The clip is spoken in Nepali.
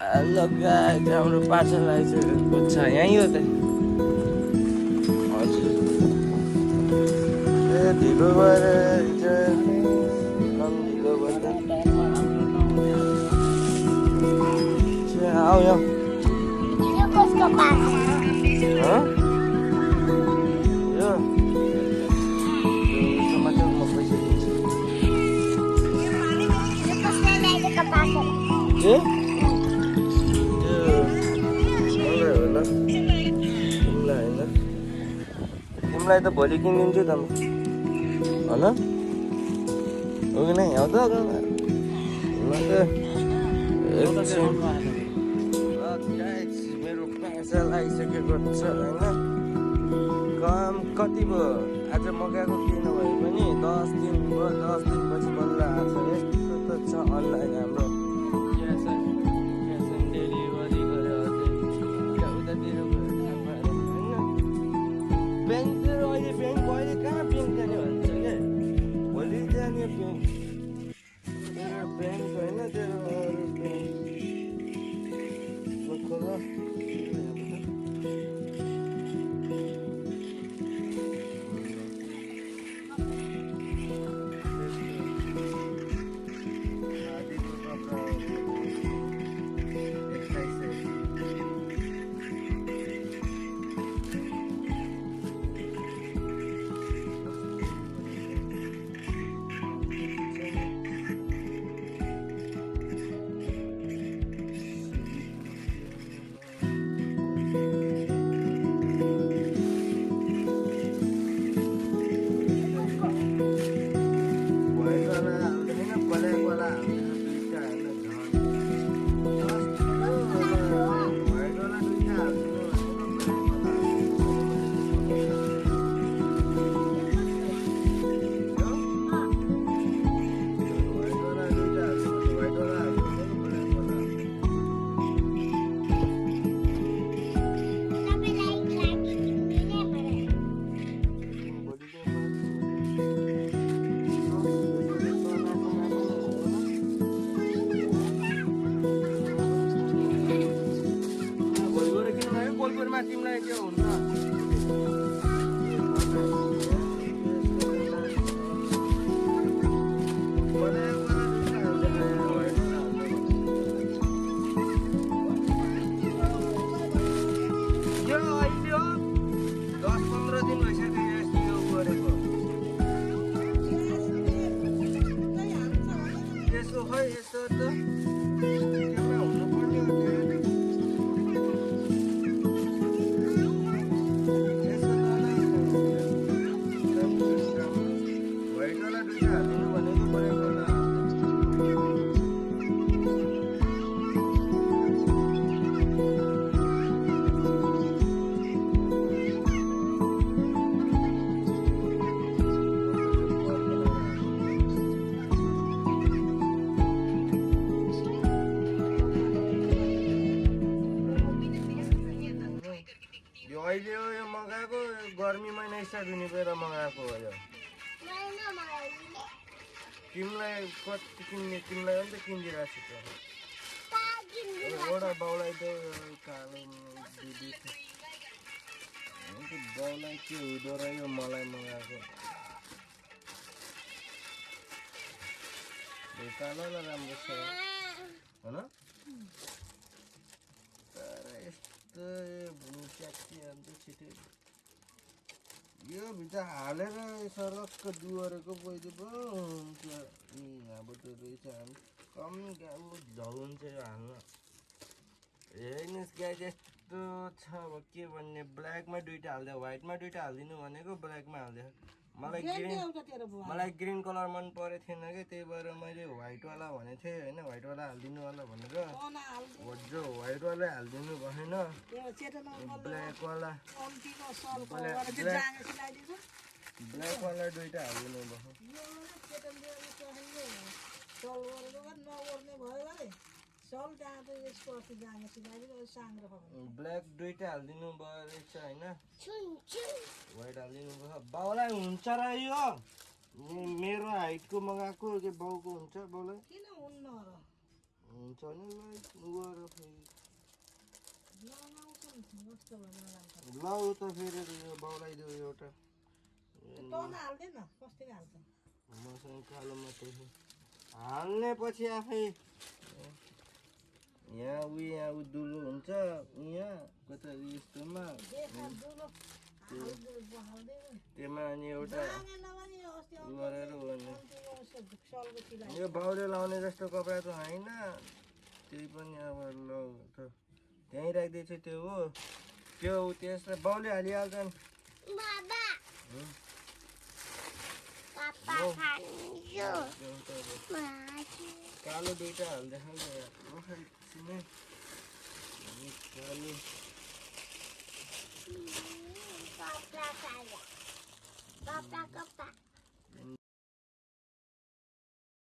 हेलो गाइस, हाम्रो पार्सल आइसकेको छ। यहीँ हो त। हजुर ए ढिलो भएर हिजो एकदम ढिलो भएर आऊ यहाँ। यो कसको पार्सल यो टमाटरमा पैसा दिन्छु। यो कसले ल्याइदिएको पार्सल ए मलाई होला, तिमीलाई होइन। तिमीलाई त भोलि किनिदिन्छु त म, होइन हो कि नै? हो त मेरो पार्सल आइसकेको छ होइन। काम कति भयो आज मगाएको केही नभए पनि 10 दिन भयो। 10 दिनपछि बल्ल आएको छ। यस्तो त छ अनलाइन हाम्रो। क्यास अन डेलिभरी गऱ्यो अझै उतातिर गएर होइन। ब्याङ्क त अहिले ब्याङ्क अहिले कहाँ ब्याङ्क जाने भन्छ क्या, भोलि जाने ब्याङ्क। तेरो ब्याङ्क होइन, तेरो अरू ब्याङ्क खोल। तिमीलाई के हुन्छ यो अहिले हो 10-15 दिन भइसक्यो यो गरेको। त्यसो खै यस्तो त त्यसमा हुनुपर्ने हो। अहिले यो मगाएको गर्मी महिना स्टार्ट हुने बेला मगाएको हो यो। तिमीलाई कति किन्ने, तिमीलाई पनि त किनिदिइरहेको छु त। एउटा बाउलाई त कालो दिदी बाउलाई के हुँदो रहेछ मलाई मगाएको। कालोलाई राम्रो छ होइन, तर यस्तो च्याक्टी अन्त छिटो यो भित्र हालेर सरक्क दुहोरेको पैसा पो हुन्छ। यहाँबाट रहेछ हामी कम गाउँ झौ हुन्छ यो हाल्न। हेर्नुहोस् गाइस यस्तो छ। अब के भन्ने, ब्ल्याकमा दुइटा हालिदियो, व्हाइटमा दुइटा हालिदिनु भनेको ब्ल्याकमा हालिदियो। मलाई ग्रिन कलर मन परेको थिएन कि, त्यही भएर मैले व्हाइटवाला भनेको थिएँ होइन। व्हाइटवाला हालिदिनु होला भनेर जो व्हाइटवाला हालिदिनु भएन, ब्ल्याकवाला ब्ल्याकवाला दुइटा हालिदिनु भयो। ब्ल्याक दुइटा हालिदिनु भयो रहेछ होइन, व्हाइट हालिदिनु भयो। बाउलाई हुन्छ र यो मेरो हाइटको मगाएको के बाउको हुन्छ? बाउलाई हुन्छ नि ल उ त फेरि यो बाउलाइदियो एउटा मसँग कालो मात्रै छ हाल्ने पछि आफै यहाँ उ दुलो हुन्छ यहाँ कता यस्तोमा त्योमा अनि एउटा गरेर हो नि यो बाउले लाउने जस्तो कपडा त होइन त्यही पनि अब ल त त्यहीँ राखिदिएछु त्यो हो त्यो त्यसलाई बाउले हालिहाल्छन् बाबा हुँ? पापा खान्छु कालो दुईटा हालिदिएछ नि कालो कपडा खाजा कपडा